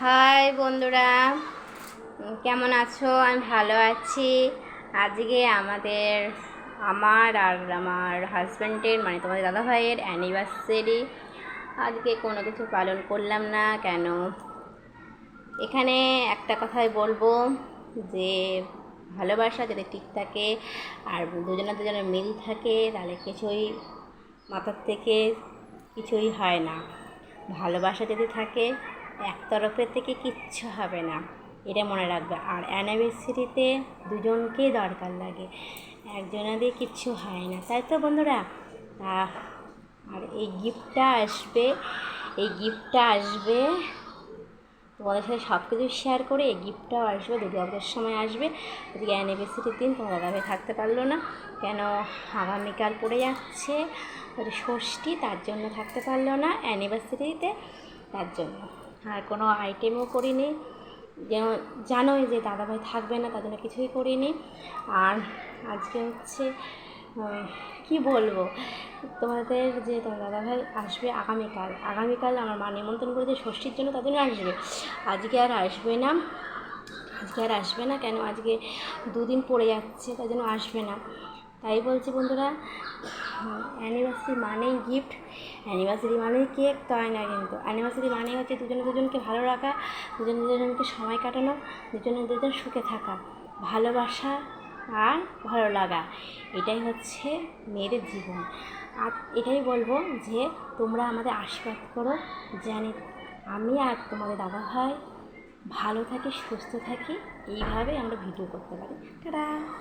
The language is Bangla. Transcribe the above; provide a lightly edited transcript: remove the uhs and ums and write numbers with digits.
হাই বন্ধুরা, কেমন আছো? আমি ভালো আছি। আজকে আমার আর আমার হাজব্যান্ডের মানে তোমাদের দাদাভাইয়ের অ্যানিভার্সারি। আজকে কোনো কিছু পালন করলাম না। কেন? এখানে একটা কথাই বলবো যে ভালোবাসা যদি ঠিক থাকে আর দুজনের মিল থাকে তাহলে কিছুই মাথার থেকে কিছুই হয় না। ভালোবাসা যদি থাকে একতরফের থেকে কিচ্ছু হবে না, এটা মনে রাখবে। আর অ্যানিভার্সারিতে দুজনকেই দরকার লাগে, একজনা দিয়ে কিচ্ছু হয় না, তাই তো বন্ধুরা? আর এই গিফটটা আসবে তোমাদের সাথে সব কিছু শেয়ার করে। এই গিফটটাও আসবে, দুর্গাপুজোর সময় আসবে। আজকে অ্যানিভার্সারির দিন তোমার দাদাভাই থাকতে পারলো না। কেন? আগামীকাল পড়ে যাচ্ছে ষষ্ঠী, তার জন্য থাকতে পারলো না অ্যানিভার্সারিতে, তার জন্য। আর কোনো আইটেমও করিনি, যেন জানোই যে দাদাভাই থাকবে না, তার জন্য কিছুই করিনি। আর আজকে হচ্ছে কি বলবো, তোমাদের যে তোমার দাদাভাই আসবে আগামীকাল আমার মা নিমন্ত্রণ করেছে ষষ্ঠীর জন্য, তার জন্য আসবে। আজকে আর আসবে না। কেন? আজকে দুদিন পড়ে যাচ্ছে, তার জন্য আসবে না। তাই বলছি বন্ধুরা, অ্যানিভার্সারি মানেই গিফট, অ্যানিভার্সারি মানেই কেক, তাই না? কিন্তু অ্যানিভার্সারি মানেই হচ্ছে দুজনকে ভালো রাখা, দুজনকে সময় কাটানো, দুজন সুখে থাকা, ভালোবাসা আর ভালো লাগা, এটাই হচ্ছে মেয়েদের জীবন। আর এটাই বলবো যে তোমরা আমাদের আশীর্বাদ করো, জানি আমি আর তোমাদের দাদাভাই ভালো থাকি, সুস্থ থাকি, এইভাবে আমরা ভিডিও করতে পারি। টাটা।